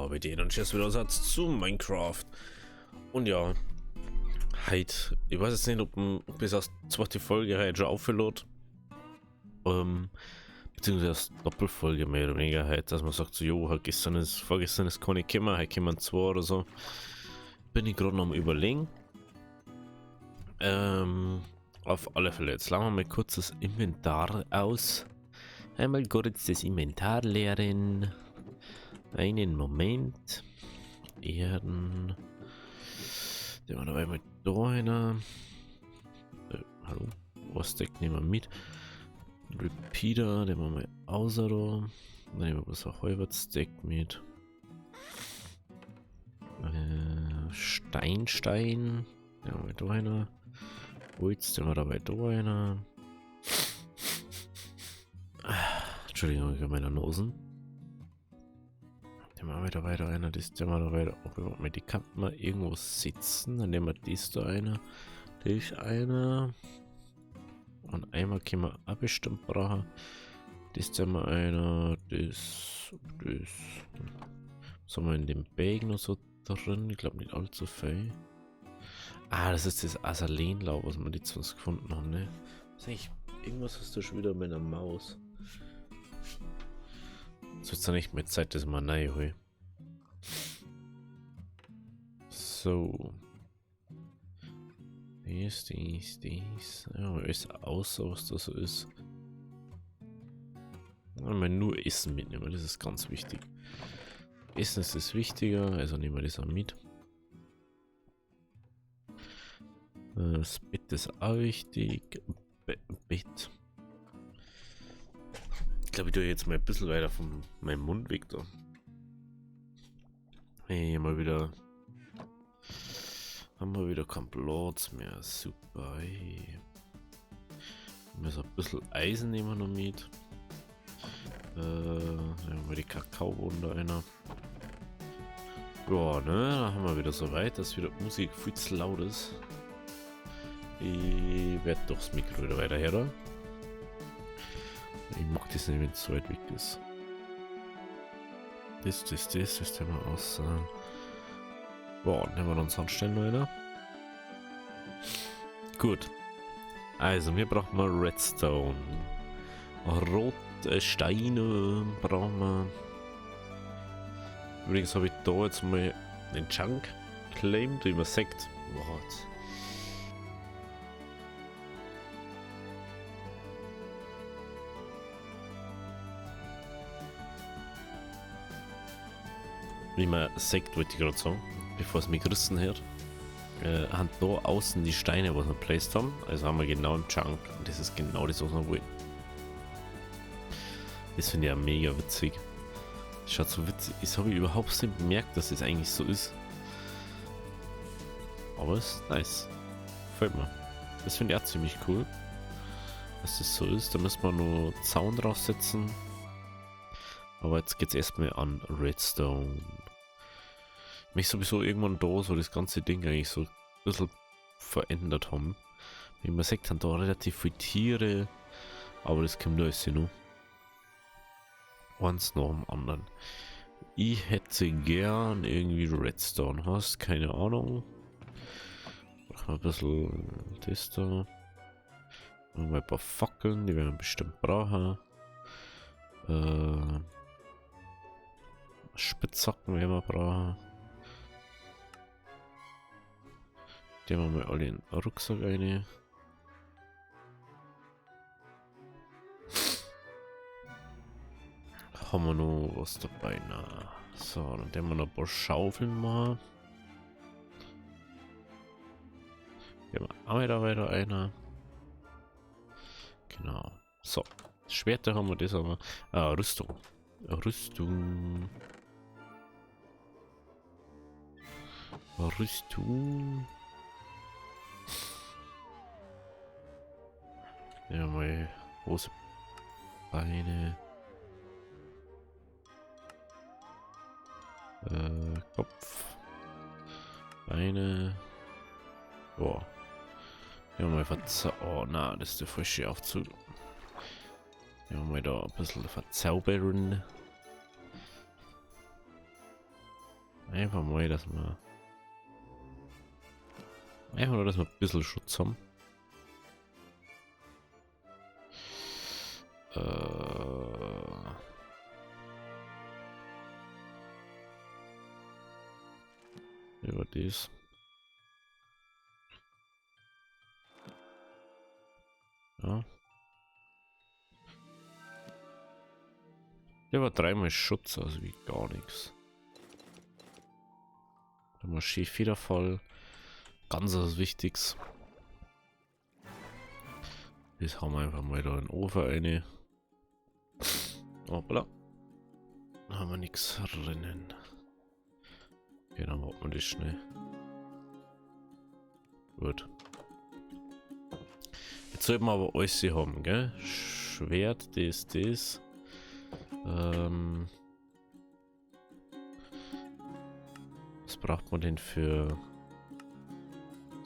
bei denen und jetzt wieder Satz zu Minecraft. Und ja, halt, ich weiß jetzt nicht, ob bis aus die zweite Folge halt schon aufgeladen. Beziehungsweise als Doppelfolge mehr oder weniger halt, dass man sagt so, jo, halt vorgestern ist keine gekommen, halt kommen zwei oder so. Bin ich gerade noch am Überlegen. Auf alle Fälle, jetzt lassen wir mal kurz das Inventar aus. Einmal kurz das Inventar leeren. Einen Moment. Erden. Den wir dabei mit da einer. Hallo. Was deckt nehmen wir mit? Repeater, den wir mal außer da. Dann nehmen wir was auch Heuwertstack mit. Stein. Den haben wir da einer. Holz, den wir dabei da einer. Entschuldigung, ich habe meine Nosen. Den machen wir da weiter einer, das den wir da weiter auch mit die kann man irgendwo sitzen, dann nehmen wir das da einer, das einer und einmal können wir auch bestimmt brauchen. Das nehmen wir einer, das was haben wir in dem Bag noch so drin, ich glaube nicht allzu viel. Ah, das ist das Azalenlaub, was wir jetzt was gefunden haben, ne? Irgendwas hast du schon wieder mit einer Maus. Es wird ja nicht mehr Zeit, dass man neu hol. So. Dies. Ja, ist aus, was das so ist. Mal nur Essen mitnehmen, das ist ganz wichtig. Essen ist das wichtiger, also nehmen wir das auch mit. Das Bett ist auch wichtig. Bett. Ich glaube, ich tue jetzt mal ein bisschen weiter von meinem Mund weg da. Hey, haben wir wieder keinen Platz mehr. Super. Hey. So ein bisschen Eisen nehmen wir noch mit. Dann haben wir die Kakaobohnen da einer. Ja, ne, da haben wir wieder so weit, dass wieder Musik viel zu laut ist. Ich werde doch das Mikro wieder weiter her. Ich mag das nicht, wenn es so weit weg ist. Das haben wir aus. Boah, nehmen wir dann Sandstein noch einer. Gut. Also, wir brauchen mal Redstone. Rote Steine brauchen wir. Übrigens habe ich da jetzt mal den Chunk claimed, wie man sagt. What? Wie man sagt, wollte ich gerade sagen, bevor es mich gerissen hat, haben da außen die Steine, was wir placed haben, also haben wir genau im Chunk und das ist genau das, was wir wollen. Das finde ich ja mega witzig. Das schaut so witzig, das habe ich überhaupt nicht bemerkt, dass es eigentlich so ist. Aber es ist nice. Gefällt mir. Das finde ich auch ziemlich cool, dass das so ist. Da müssen wir nur Zaun draufsetzen. Aber jetzt geht es erstmal an Redstone. Ich möchte sowieso irgendwann da so das ganze Ding eigentlich so ein bisschen verändert haben. Wie man sagt, haben da relativ viele Tiere, aber das kommt alles noch. Eins nach dem anderen. Ich hätte gern irgendwie Redstone. Hast keine Ahnung. Machen wir ein bisschen das da. Machen wir ein paar Fackeln, die werden wir bestimmt brauchen. Spitzhacken werden wir brauchen. Die haben wir mal alle in den Rucksack rein. Haben wir noch was dabei? Na, so, dann haben wir noch ein paar Schaufeln mal. Hier haben wir auch wieder weiter einer. Genau. So, Schwerter haben wir das aber. Ah, Rüstung. Rüstung. Ja, mal Hose, Beine. Kopf. Beine. Boah. Ja, mal oh, na, das ist der falsche Aufzug. Ja, mal da ein bisschen verzaubern. Einfach mal, dass wir... Einfach nur, dass wir ein bisschen Schutz haben. Über dies. Ja. Über dreimal Schutz, also wie gar nichts. Der Moschee wieder voll. Ganz was Wichtiges. Das haben wir einfach mal da in den Ofen rein. Hoppla. Da haben wir nichts drinnen. Okay, dann machen wir das schnell. Gut. Jetzt sollten wir aber alles hier haben, gell? Schwert, das. Was braucht man denn für...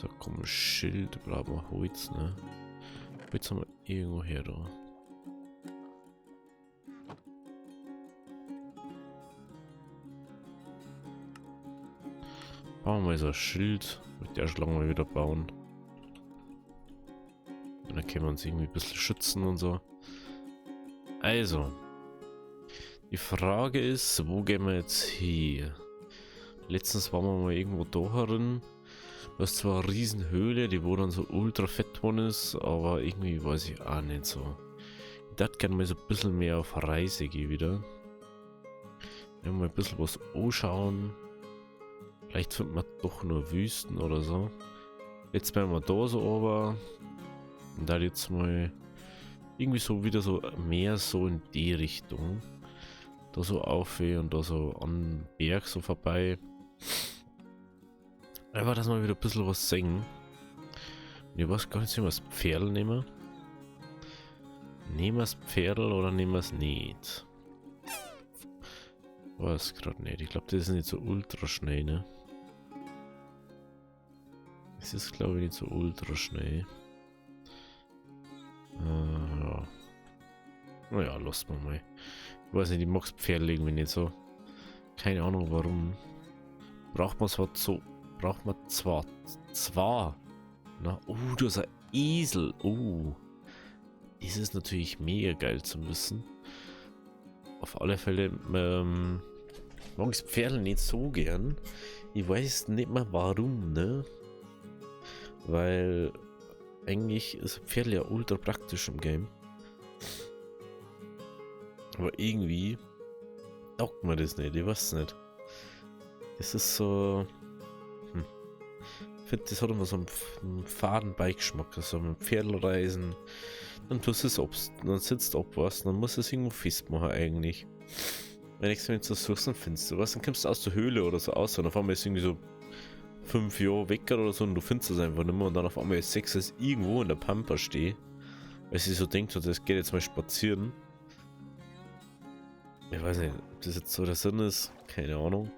Da kommt ein Schild, brauchen wir Holz, ne? Jetzt haben wir irgendwo her da. Bauen wir mal so ein Schild, mit der Schlange mal wieder bauen. Und dann können wir uns irgendwie ein bisschen schützen und so. Also. Die Frage ist, wo gehen wir jetzt hin? Letztens waren wir mal irgendwo da herin. Das ist zwar eine riesen Höhle, die wo dann so ultra fett drin ist, aber irgendwie weiß ich auch nicht so. Ich dachte gerne mal so ein bisschen mehr auf Reise gehen wieder. Mal ein bisschen was anschauen. Vielleicht finden wir doch nur Wüsten oder so. Jetzt werden wir da so aber. Und da jetzt mal irgendwie so wieder so mehr so in die Richtung. Da so auf und da so am Berg so vorbei. Einfach, dass wir wieder ein bisschen was singen. Und ich weiß gar nicht, ob wir das Pferd nehmen. Nehmen wir das Pferd oder nehmen wir es nicht? Weiß gerade nicht. Ich glaube, das ist nicht so ultra schnell, ne? Das ist, glaube ich, nicht so ultra schnell. Ja. Naja, lassen wir mal. Ich weiß nicht, ich mag das Pferd irgendwie nicht so. Keine Ahnung warum. Braucht man zwar so. Braucht man zwar. Na, du hast ein Esel. Das ist natürlich mega geil zu wissen. Auf alle Fälle mag ich Pferde nicht so gern. Ich weiß nicht mehr warum, ne? Weil eigentlich ist Pferd ja ultra praktisch im Game. Aber irgendwie taugt mir das nicht, ich weiß nicht. Das ist so... Ich finde, das hat immer so einen faden Beigeschmack. Also mit dem Pferdreisen, dann tust du es ab, dann sitzt ab was, dann musst du es irgendwo festmachen eigentlich. Wenn du so suchst, dann findest du was, dann kommst du aus der Höhle oder so aus und auf einmal ist irgendwie so 5 Jahre weg oder so und du findest es einfach nicht mehr und dann auf einmal ist 6 als irgendwo in der Pampa stehe. Weil sie so denkt, das geht jetzt mal spazieren. Ich weiß nicht, ob das jetzt so der Sinn ist, keine Ahnung.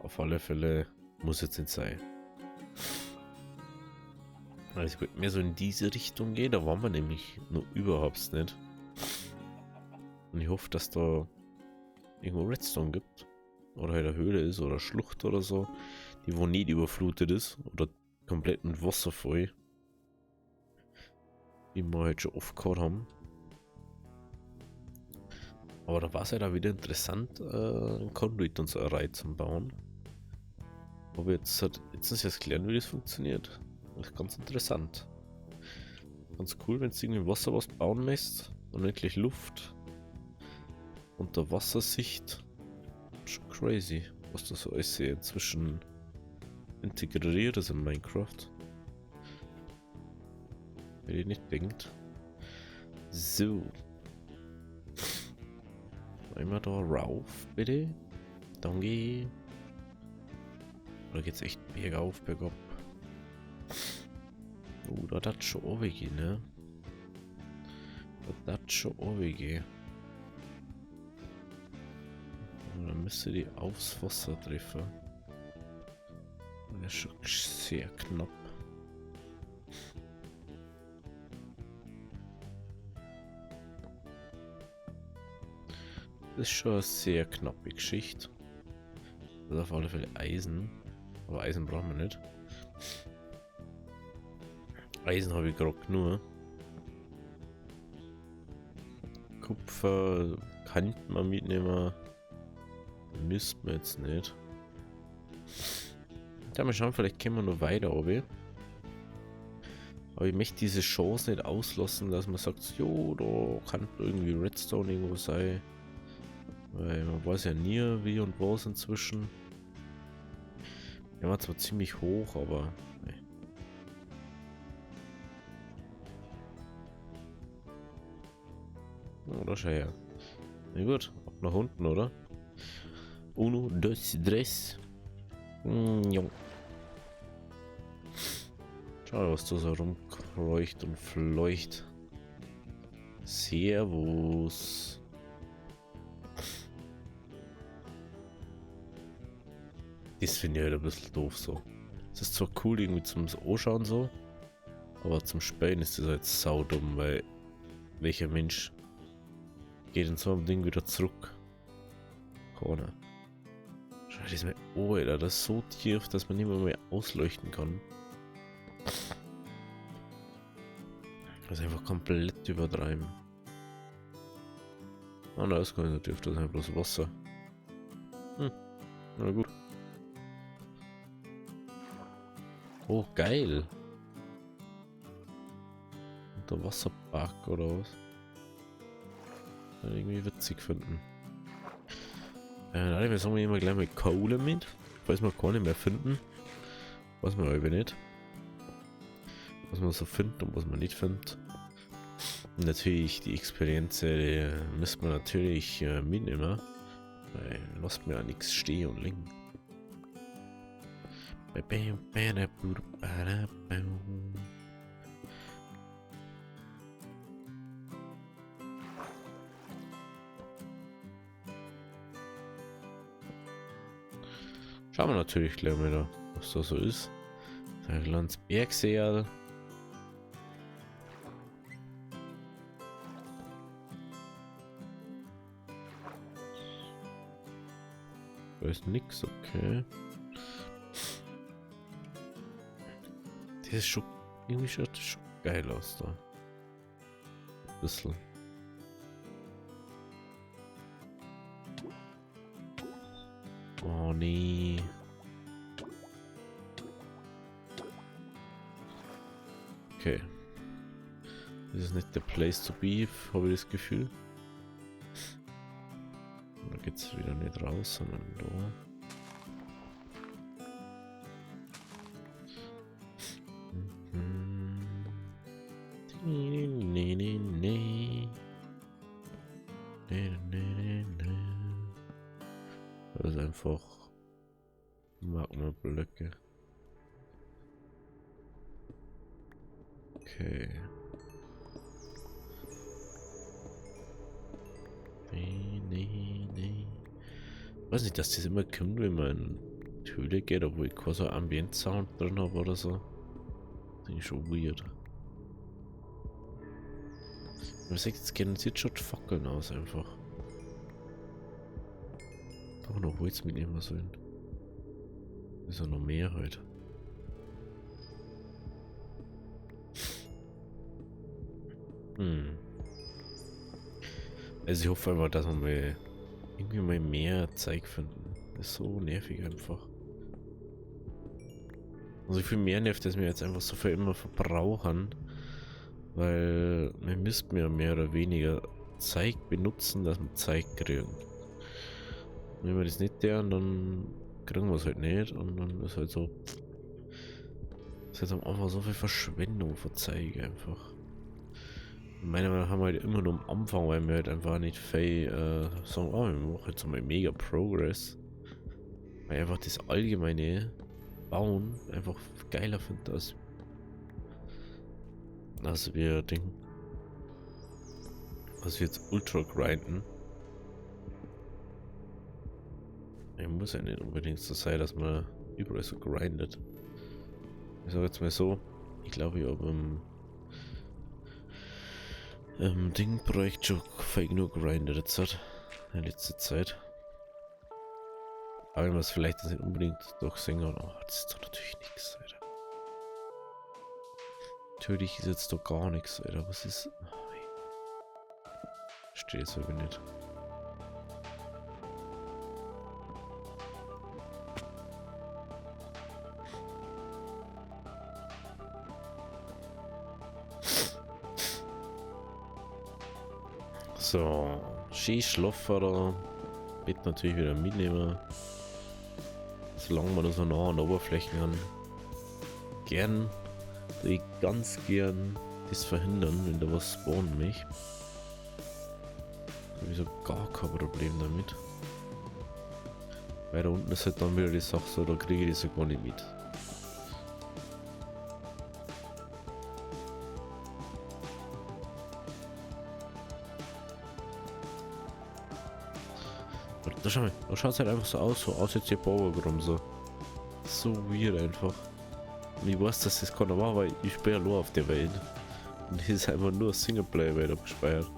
Auf alle Fälle muss jetzt nicht sein. Also ich würde mehr so in diese Richtung gehen, da waren wir nämlich nur überhaupt nicht. Und ich hoffe, dass da irgendwo Redstone gibt. Oder halt eine Höhle ist oder Schlucht oder so. Die wo nicht überflutet ist. Oder komplett mit Wasser voll. Die wir halt schon oft gehabt haben. Aber da war es ja da wieder interessant, einen Conduit und so eine Reihe zum Bauen. Aber jetzt ist jetzt klären, wie das funktioniert. Das ist ganz interessant. Ganz cool, wenn du irgendwie im Wasser was bauen lässt. Und wirklich Luft. Unter Wassersicht. Schon crazy, was das so alles hier inzwischen integriert ist in Minecraft. Wer ihr nicht denkt. So. Einmal da rauf, bitte. Danke. Oder geht's echt bergauf, bergab? Da hat schon runtergehen, ne? Da hat schon runtergehen. Dann müsste die aufs Wasser treffen. Das ist schon sehr knapp. Das ist schon eine sehr knappe Geschichte. Das ist auf alle Fälle Eisen. Aber Eisen brauchen wir nicht. Eisen habe ich gerade nur. Kupfer kann man mitnehmen. Müssten wir jetzt nicht. Ja, mal schauen, vielleicht können wir noch weiter oben. Aber ich möchte diese Chance nicht auslassen, dass man sagt, jo, da kann irgendwie Redstone irgendwo sein. Weil man weiß ja nie, wie und was inzwischen. Der war zwar ziemlich hoch, aber... Nee. Oh, da schau her. Na gut, ab nach unten, oder? Uno, dos, tres. Ja. Schau, was da so rumkreucht und fleucht. Servus. Das finde ich halt ein bisschen doof so. Es ist zwar cool irgendwie zum Anschauen so, aber zum Spielen ist das halt saudumm, weil welcher Mensch geht in so einem Ding wieder zurück? Keiner. Schau das mal, oh Alter, das ist so tief, dass man nicht mehr ausleuchten kann. Das ist einfach komplett übertreiben. Ah, na, das kann nicht tief, das ist einfach bloß Wasser. Na gut. Oh, geil. Der Wasserpark oder was? Irgendwie witzig finden. Wir sagen immer gleich mit Kohle mit, falls wir keine mehr finden. Was wir aber nicht. Was man so findet und was man nicht findet. Und natürlich die Experienz, die müssen wir natürlich mitnehmen. Weil lasst mir ja nichts stehen und liegen. Schauen wir natürlich gleich mal da, was da so ist. Der Landsbergseel. Da ist nix, okay. Das ist schon, irgendwie schaut das schon geil aus da. Ein bisschen. Oh nee. Okay. Das ist nicht der Place to be, habe ich das Gefühl. Da geht's wieder nicht raus, sondern da. Das ist einfach Magma-Blöcke. Okay. Nee. Weiß nicht, dass das immer kommt, wenn man in die Höhle geht, obwohl ich keinen so Ambient-Sound drin habe oder so. Das ist schon weird. Man sagt, jetzt gehen sieht schon die Fackeln aus einfach. Doch noch Holz mitnehmen sollen. Ist ja noch mehr heute. Also ich hoffe einfach, dass wir mal irgendwie mal mehr Zeug finden. Das ist so nervig einfach. Also viel mehr nervt es mir jetzt einfach so viel immer verbrauchen. Weil wir müssten ja mehr oder weniger Zeug benutzen, dass wir Zeug kriegen. Wenn wir das nicht tun, dann kriegen wir es halt nicht und dann ist halt so. Es ist halt am Anfang so viel Verschwendung von Zeug einfach. Meiner Meinung nach haben wir halt immer nur am Anfang, weil wir halt einfach nicht viel sagen, oh, wir machen jetzt mal mega Progress. Weil ich einfach das allgemeine Bauen einfach geiler finde als wir denken. Was wir jetzt ultra grinden. Ich muss ja nicht unbedingt so sein, dass man überall so grindet. Ich sage jetzt mal so, ich glaube, ich habe im Ding-Projekt schon fake nur grindet jetzt hat in letzter Zeit. wenn man es vielleicht nicht unbedingt durchsehen kann. Oh, das ist doch natürlich nichts, Alter. Natürlich ist jetzt doch gar nichts, Alter. Was ist... Steht jetzt aber nicht. So, Skischlaffer, wird natürlich wieder mitnehmen. Solange man da so nah an der Oberfläche haben. Gern, ich ganz gern das verhindern, wenn da was spawnen mich. Sowieso gar kein Problem damit. Weil da unten ist halt dann wieder die Sache so, da kriege ich das ja gar nicht mit. Da schau mal, da schaut es halt einfach so aus jetzt hier Powergrum so. So weird einfach. Und ich weiß, dass das keiner war, weil ich spiele nur auf der Welt. Und das ist einfach nur Singleplayer-Welt abgespeichert.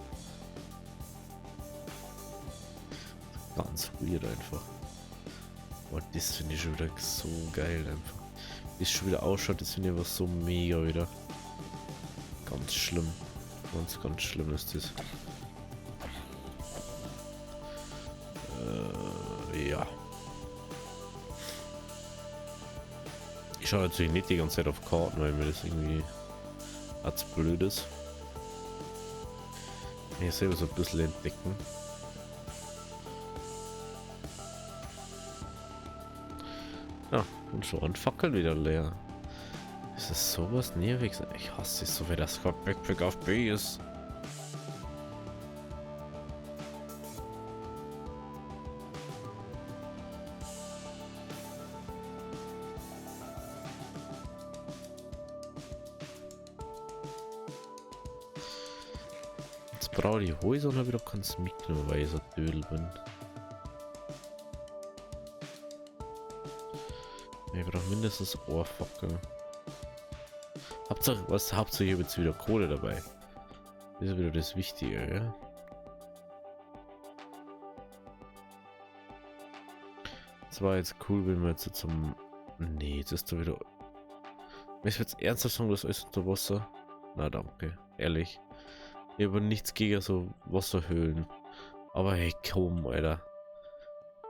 Ganz weird einfach. Und das finde ich schon wieder so geil einfach. Wie es schon wieder ausschaut, das finde ich einfach so mega wieder. Ganz schlimm. Ganz schlimm ist das. Ja. Ich schaue natürlich nicht die ganze Zeit auf Karten, weil mir das irgendwie als blöd ist. Ich selber so ein bisschen entdecken. Ja, und schon Fackeln wieder leer. Ist das sowas Nerviges? Ich hasse es so, wenn das Backpack auf B ist. Jetzt brauche ich Häuser und wieder kannst mitnehmen, weil ich so dödel bin. Ich brauche mindestens Ohrfackel. Hauptsache, was Hauptsache ich habe jetzt wieder Kohle dabei. Das ist wieder das Wichtige, ja. Es war jetzt cool, wenn wir jetzt zum... Nee, jetzt ist da wieder... Ich will jetzt ernsthaft sagen, das ist unter Wasser. Na danke, ehrlich. Ich habe nichts gegen so Wasserhöhlen. Aber hey, komm, Alter.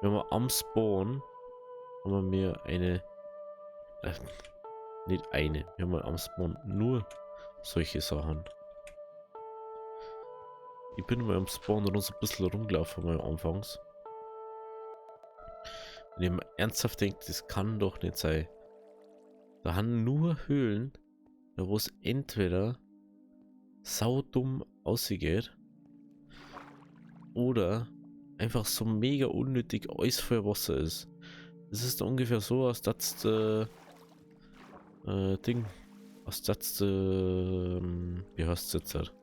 Wenn wir am Spawn haben wir mir eine... nicht eine. Wir haben am Spawn nur solche Sachen. Ich bin mal am Spawn und so ein bisschen rumgelaufen mal anfangs. Und ich mir ernsthaft denke, das kann doch nicht sein. Da haben nur Höhlen, da wo es entweder saudumm aussieht oder einfach so mega unnötig alles voll Wasser ist. Das ist ungefähr so, als das Ding, als das wie heißt es jetzt halt?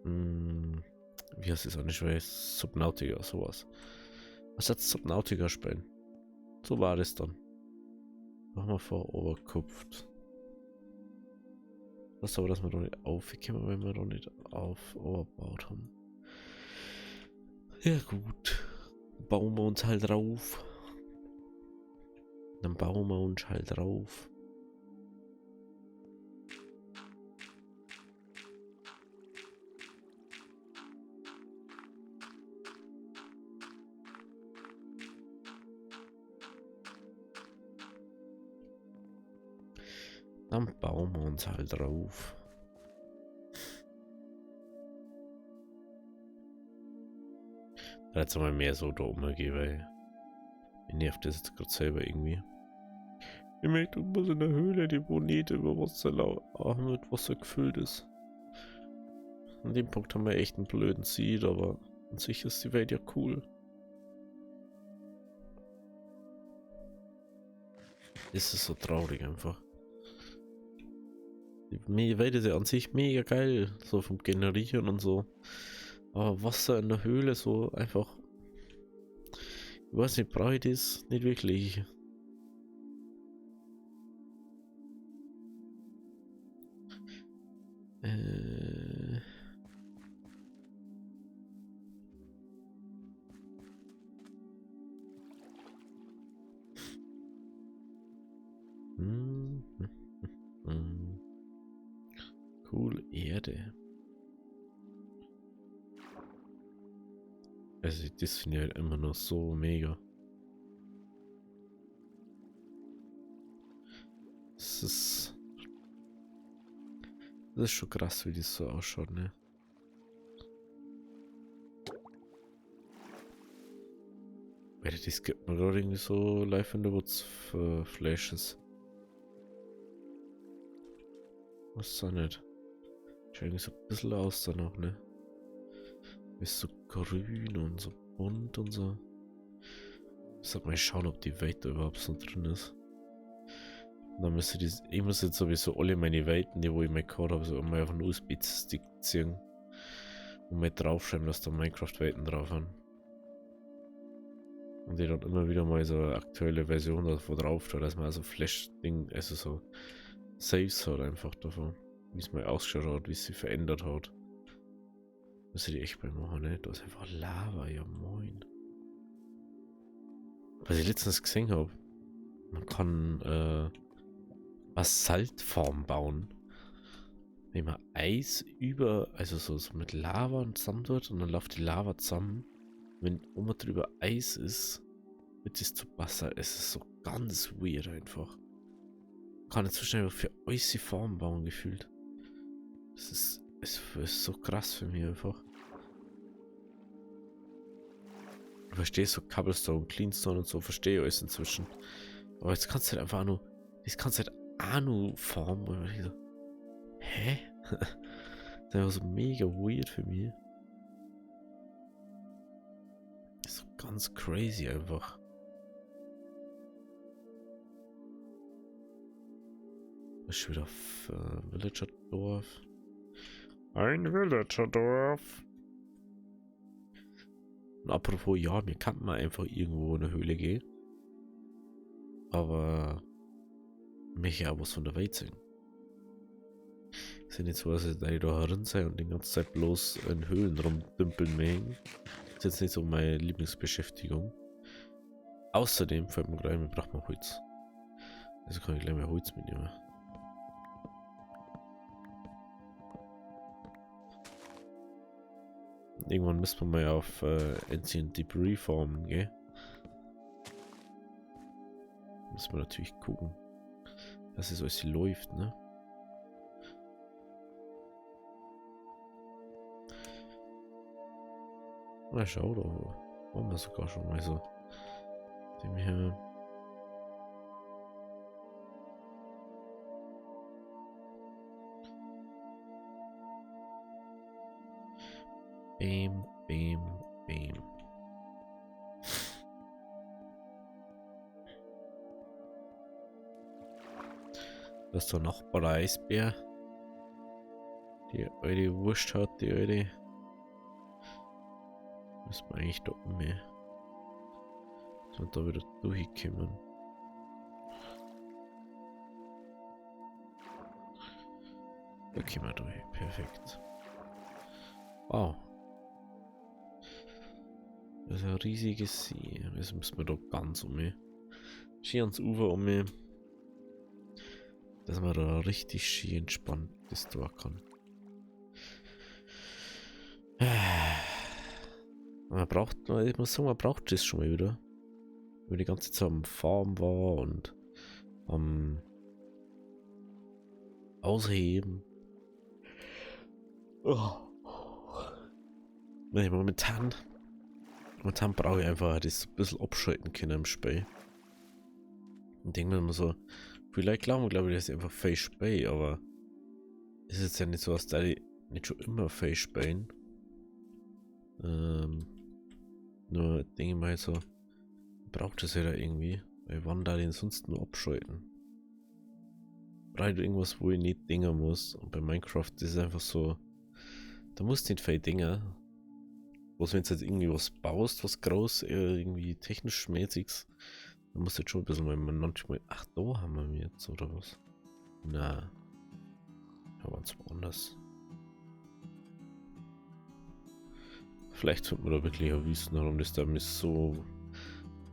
Wie heißt es auch nicht, weil Subnautica, sowas. Was hat Subnautica spielen? So war das dann. Machen wir vor Overcooked. Das aber, dass wir doch nicht aufkommen, wenn wir doch nicht auf overbaut haben. Ja gut. Bauen wir uns halt drauf. Dann bauen wir uns halt drauf. Dann bauen wir uns halt drauf. Da jetzt mal mehr so da umgehen, weil mir nervt das jetzt gerade selber irgendwie. Ich möchte irgendwas in der Höhle, die wo nicht über Wasser mit Wasser gefüllt ist. An dem Punkt haben wir echt einen blöden Seed, aber an sich ist die Welt ja cool. Es ist so traurig einfach. Die Welt ist ja an sich mega geil, so vom Generieren und so. Aber Wasser in der Höhle so einfach. Ich weiß nicht, brauche ich das nicht wirklich. Erde. Also das finde ich halt immer noch so mega. Das ist schon krass, wie das so ausschaut, ne? Alter, das gibt mir gerade irgendwie so Life in the Woods Flashes. Was ist da nicht? Schaut irgendwie so ein bisschen aus da noch, ne? Ist so grün und so bunt und so. Sag mal schauen, ob die Welt da überhaupt so drin ist. Und dann müsste ich muss jetzt sowieso alle meine Welten, die wo ich mir gehabt habe, so mal auf einen USB-Stick ziehen. Und mal draufschreiben, dass da Minecraft-Welten drauf haben. Und die dann immer wieder mal so eine aktuelle Version davon drauf tut, dass man also Flash-Ding, also so Saves hat einfach davon. Wie es mal ausgeschaut hat, wie es sich verändert hat. Muss ich die echt mal machen, ne? Da ist einfach Lava, ja moin. Was ich letztens gesehen habe, man kann Basaltform bauen. Wenn man Eis über, also so mit Lava zusammen tut und dann läuft die Lava zusammen. Wenn oben drüber Eis ist, wird es zu Wasser. Es ist so ganz weird einfach. Kann jetzt so schnell für äußere Formen bauen gefühlt. Es ist so krass für mich einfach. Ich verstehe so Cobblestone, Cleanstone und so, verstehe alles inzwischen. Aber jetzt kannst du halt einfach nur, das kannst du halt auch nur formen. Und ich so, hä? Das ist einfach so mega weird für mich. Das ist so ganz crazy einfach. Was ist schon wieder Villager-Dorf? Ein Villager-Dorf. Und apropos, ja, mir kann man einfach irgendwo in eine Höhle gehen. Aber mich ja was von der Welt sehen. Ist ja nicht so, dass ich da herin sei und die ganze Zeit bloß in Höhlen rumdümpeln mögen. Ist jetzt nicht so meine Lieblingsbeschäftigung. Außerdem fällt mir gleich, wir brauchen mal Holz. Also kann ich gleich mal Holz mitnehmen. Irgendwann müssen wir mal auf Ancient Debris Farmen gehen. Müssen wir natürlich gucken, dass es alles läuft, ne? Na schau, da waren wir sogar schon mal so. Dem hier. Bam, bam, bam. Das ist doch noch Eisbär. Die alte Wurst hat, die alte. Müssen wir eigentlich da um mehr. Und da wieder durchkommen. Da kommen wir durch. Perfekt. Wow. Das ist ein riesiges See. Jetzt müssen wir da ganz um mehr. Schön ans Ufer um mehr. Dass man da richtig schön entspannt das durch kann. Ich muss sagen, man braucht das schon mal wieder. Wenn man die ganze Zeit am Farm war und am Ausheben. Oh. Nee, momentan brauche ich einfach das ein bisschen abschalten können im Spiel. Und denke mir immer so, vielleicht glaube ich, das ist einfach Face Spay, aber ist jetzt ja nicht so, dass die nicht schon immer Face Spayen. Nur denke ich mal so, braucht es ja da irgendwie, weil wann da den sonst nur abschalten? Braucht irgendwas, wo ich nicht dingen muss. Und bei Minecraft ist es einfach so, da musst du nicht viel Dinge. Bloß wenn du jetzt irgendwie was baust, was groß, irgendwie technisch mäßiges, dann musst du jetzt schon ein bisschen mal manchmal. Ach, da haben wir jetzt, oder was? Na. Ja, ganz woanders. Vielleicht findet man da wirklich ein Wissen, warum das da mich so.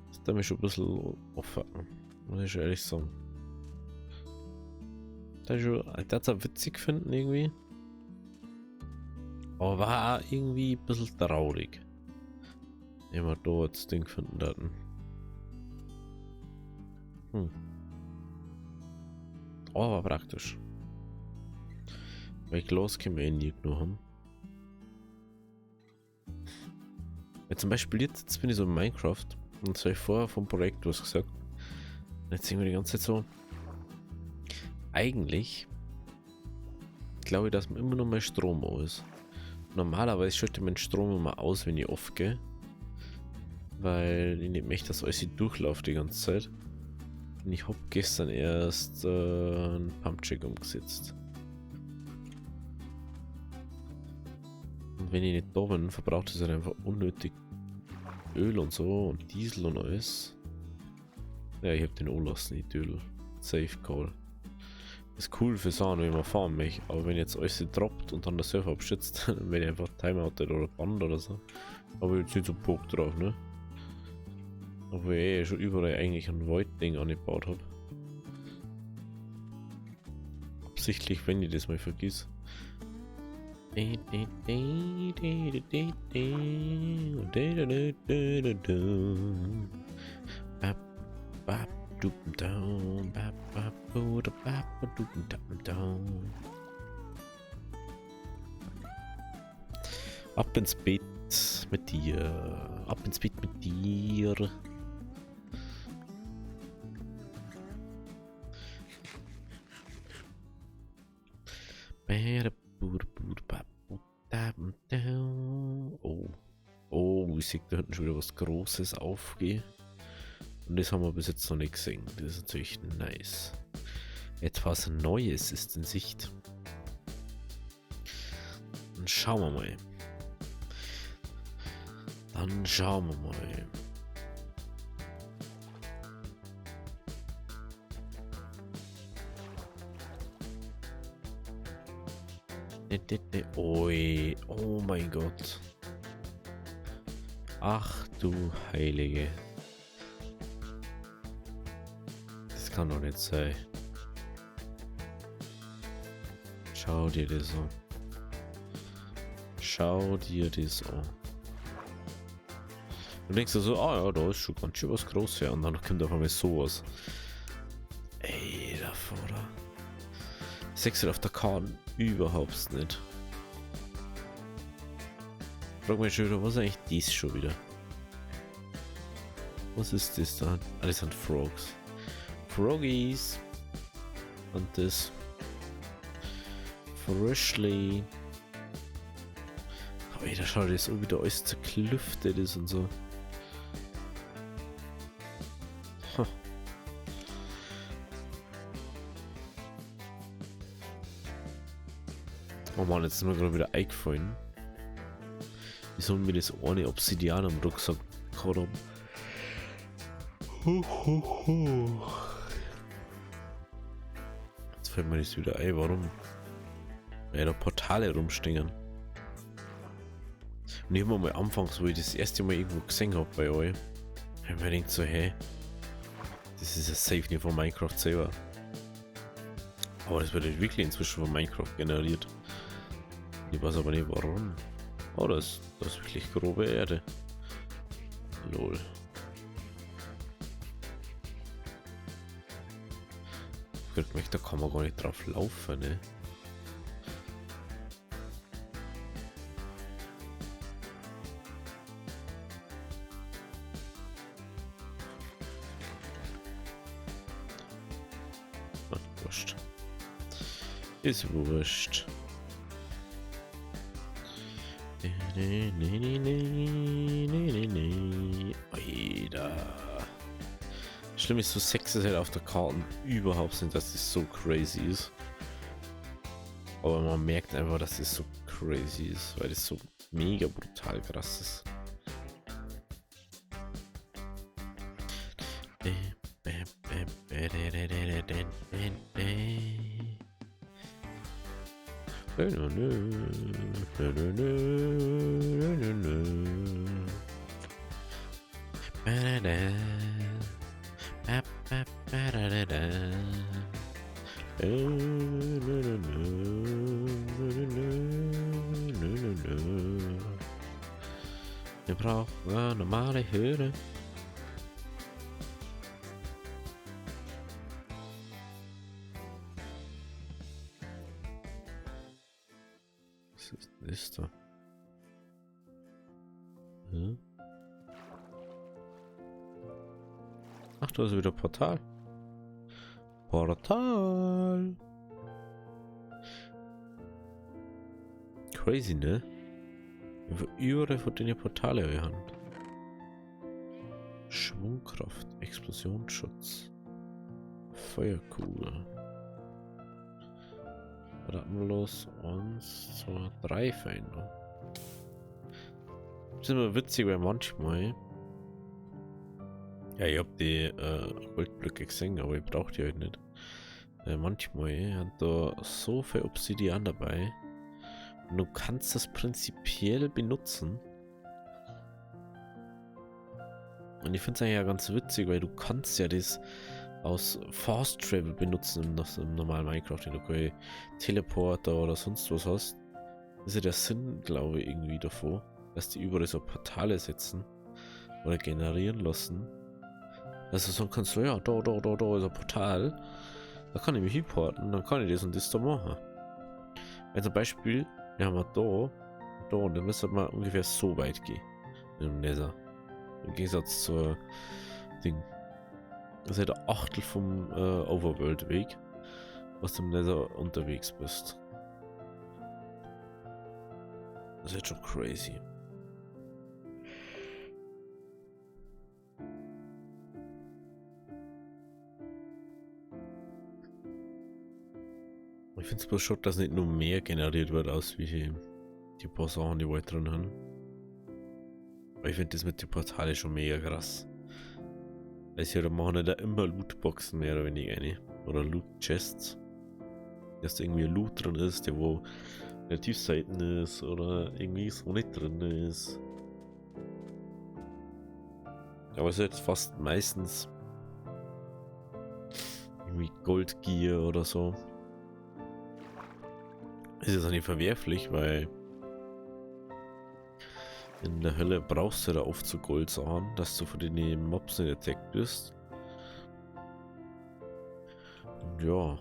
Das da mich schon ein bisschen aufhacken. Muss ich ehrlich sagen. Das ist ja witzig finden irgendwie. Aber war irgendwie ein bisschen traurig. Wenn wir da das Ding finden hatten. Aber praktisch. Weil Glas können wir nie genug haben. Ja, zum Beispiel jetzt bin ich so in Minecraft und so vorher vom Projekt was gesagt. Und jetzt sehen wir die ganze Zeit so. Eigentlich glaube ich, dass man immer noch mal Strom aus ist. Normalerweise schalte mein Strom immer aus, wenn ich aufgehe. Weil ich nicht möchte, dass alles durchlauft die ganze Zeit. Und ich habe gestern erst einen Pumpcheck umgesetzt. Und wenn ich nicht da bin, verbraucht es halt einfach unnötig Öl und so und Diesel und alles. Ja, ich habe den anlassen, nicht Öl. Safe Call. Ist cool für Sachen, wenn man fahren möchte, aber wenn jetzt alles droppt und dann der Surfer abschützt, dann werde ich einfach Timeout oder Band oder so. Aber jetzt nicht so Bock drauf, ne? Obwohl ich schon überall eigentlich ein Void-Ding angebaut habe. Absichtlich, wenn ich das mal vergiss. Ab ins Bett mit dir. Ab ins Bett mit dir. Oh. Oh, ich sehe da hinten schon wieder was Großes aufgehen. Und das haben wir bis jetzt noch nicht gesehen. Das ist natürlich nice. Etwas Neues ist in Sicht. Dann schauen wir mal. Dann schauen wir mal. Oi, oh mein Gott. Ach du Heilige. Das kann doch nicht sein. Schau dir das an. Schau dir das an. Du denkst dir so, ah ja, da ist schon ganz schön was Großes, und dann kommt auf einmal sowas. Ey, da vorne. Sechs auf der Karte überhaupt nicht. Frag mich schon wieder, was ist eigentlich dies schon wieder? Was ist das da? Ah, das sind Frogs. Froggies. Und das. Freshly. Aber ey, da schaut das so wieder alles zerklüftet ist und so. Huh. Oh Mann, jetzt sind wir gerade wieder eingefallen. Wieso haben wir das ohne Obsidian am Rucksack gehabt haben? Jetzt fällt mir das wieder ein, warum? Weil da Portale rumstehen. Und ich habe mal anfangs, wo ich das erste Mal irgendwo gesehen habe bei euch, habe ich mir gedacht so, hey, das ist ja safe nicht von Minecraft selber. Aber das wird halt wirklich inzwischen von Minecraft generiert. Ich weiß aber nicht warum. Oh, das ist wirklich grobe Erde. Lol. Da kann man gar nicht drauf laufen, ne? Ach, wurscht. Ist wurscht. Oida. Schlimm ist, so Sex ist halt auf der Karte überhaupt nicht, dass das so crazy ist. Aber man merkt einfach, dass das so crazy ist, weil das so mega brutal krass ist. hören. Was ist das da? Hm? Ach, da ist wieder Portal. Portal. Crazy, ne? Überall von den Portale haben. Schwungkraft, Explosionsschutz, Feuerkugel. Raten wir los. 1, 2, 3 Feinde. Das ist immer witzig, weil manchmal. Ja, ich hab die Goldblöcke gesehen, aber ich brauche die halt nicht. Manchmal hat da so viel Obsidian dabei. Und du kannst das prinzipiell benutzen. Und ich finde es eigentlich ja ganz witzig, weil du kannst ja das aus Fast Travel benutzen im normalen Minecraft, wenn du keine Teleporter oder sonst was hast. Das ist ja der Sinn, glaube ich, irgendwie davor, dass die überall so Portale setzen oder generieren lassen. Also so kannst du, ja, da ist ein Portal, da kann ich mich hinporten, dann kann ich das und das da machen. Also zum Beispiel, wir haben da und dann müssen wir ungefähr so weit gehen im Nether. Im Gegensatz zur Ding. Das ist ja der Achtel vom Overworld-Weg, was du im Nether unterwegs bist. Das ist jetzt schon crazy. Ich finde es bloß schon, dass nicht nur mehr generiert wird, aus wie die paar Sachen, die wir drin haben. Aber ich finde das mit den Portalen schon mega krass. Weil sie machen da immer Lootboxen mehr oder weniger eine. Oder Loot-Chests. Dass da irgendwie Loot drin ist, der wo in der Tiefseiten ist oder irgendwie so nicht drin ist. Aber es ist jetzt fast meistens irgendwie Goldgier oder so. Ist jetzt auch nicht verwerflich, weil in der Hölle brauchst du da oft so Goldsachen, dass du von den Mobs nicht attacked bist. Und ja.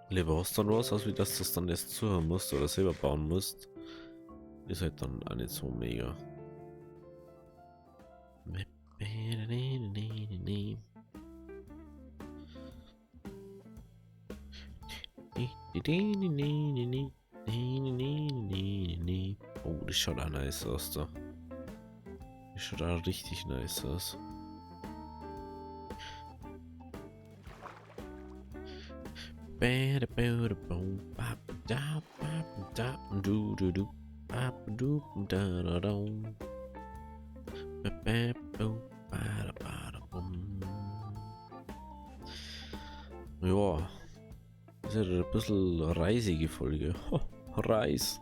Lieber hast du dann was, als wie dass du das dann erst zuhören musst oder selber bauen musst. Ist halt dann auch nicht so mega. Oh, das schaut auch nice aus da. Das schaut auch richtig nice aus. Ja, das ist ja ein bisschen reisige Folge. Reis.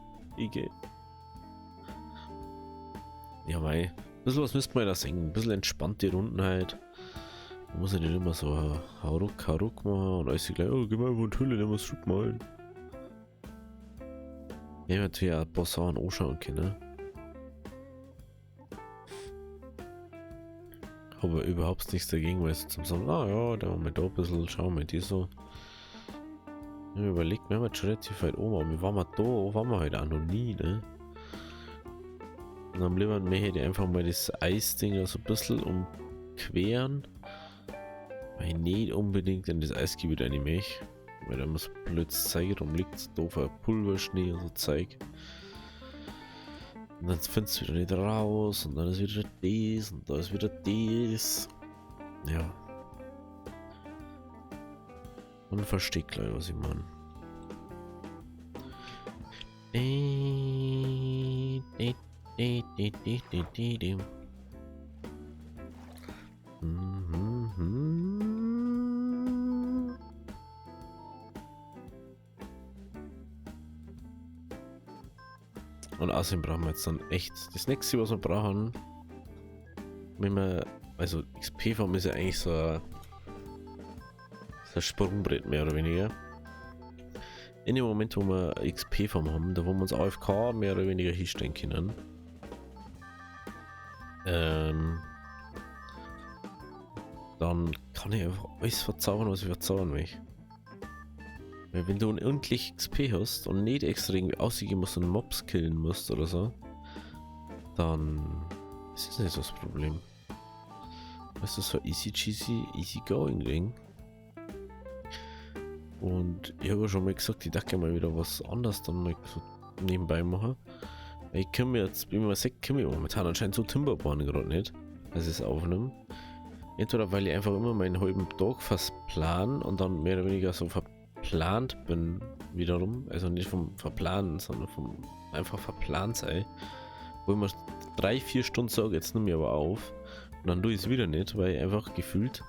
Ja, mei. Ein bisschen was müsste man da singen. Ein bisschen entspannte Runden halt. Man muss ja nicht immer so Hauruck machen und alles gleich, oh, geh mal über die Hülle, nehmen wir es schon mal. Ja, ich natürlich auch ein paar Sachen anschauen können. Aber überhaupt nichts dagegen, weil sie zum sagen, ah ja, da haben wir da ein bisschen, schauen wir die so. Ich habe überlegt, wir haben jetzt schon relativ weit oben, aber wir waren wir halt auch noch nie, ne? Und am liebsten möchte ich einfach mal das Eisding so ein bisschen umqueren. Weil ich nicht unbedingt in das Eisgebiet eine möchte. Weil da muss blöd Zeug rumliegt, doofer Pulverschnee und so Zeug. Und dann findest du wieder nicht raus und dann ist wieder das und da ist wieder das. Ja. Und versteht gleich, was ich meine. Und außerdem brauchen wir jetzt dann echt das nächste, was wir brauchen. Wenn wir, also XP-Farm ist ja eigentlich so ein Sprungbrett mehr oder weniger. In dem Moment, wo wir XP-Farm haben, da wo wir uns AFK mehr oder weniger hinstellen können. dann kann ich einfach alles verzaubern, was ich verzaubern will. Weil wenn du unendlich XP hast und nicht extra irgendwie ausgehen musst und Mobs killen musst oder so, dann ist das nicht so das Problem. Das ist so easy cheesy, easy going Ding. Und ich habe schon mal gesagt, ich dachte mal wieder was anderes dann mal so nebenbei machen. Ich kann mir jetzt, wie man sagt, kann mir momentan anscheinend so Timberborn gerade nicht, als ich es aufnehme. Entweder weil ich einfach immer meinen halben Tag fast plan und dann mehr oder weniger so verplant bin wiederum. Also nicht vom Verplanen, sondern vom einfach verplant sein. Wo ich mir 3-4 Stunden sage, jetzt nehme ich aber auf. Und dann tue ich es wieder nicht, weil ich einfach gefühlt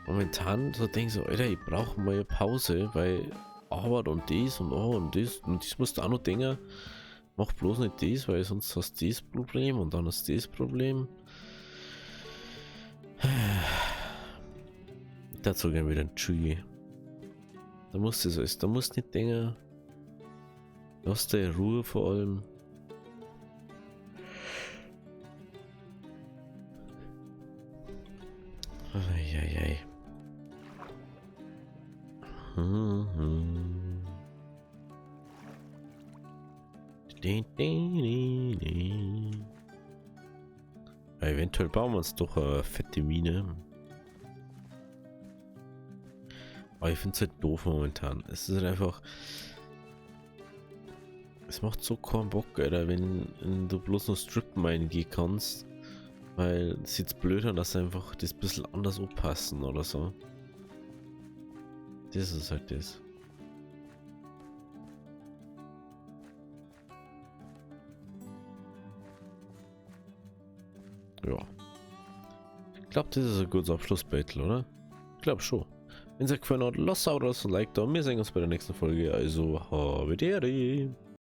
momentan so denke, so, Alter, ich brauche mal eine Pause, weil Arbeit und das und das musst du auch noch denken. Mach bloß nicht das, weil sonst hast du das Problem und dann hast du das Problem. Dazu gehen wir wieder ein Tree. Da musst du so ist, da musst du nicht denken. Lass dir Ruhe vor allem. Eieiei. Ja, eventuell bauen wir uns doch eine fette Mine. Aber ich finde es halt doof momentan. Es ist halt einfach. Es macht so keinen Bock, Alter, wenn du bloß noch Strip Mine gehen kannst. Weil es sieht blöd an, dass einfach das ein bisschen anders aufpassen oder so. Das ist halt das. Ja. Ich glaube, das ist ein gutes Abschlussbattle, oder? Ich glaube schon. Wenn es euch gefallen hat, lasst auch das ein Like da und wir sehen uns bei der nächsten Folge. Also, habe die Ehre.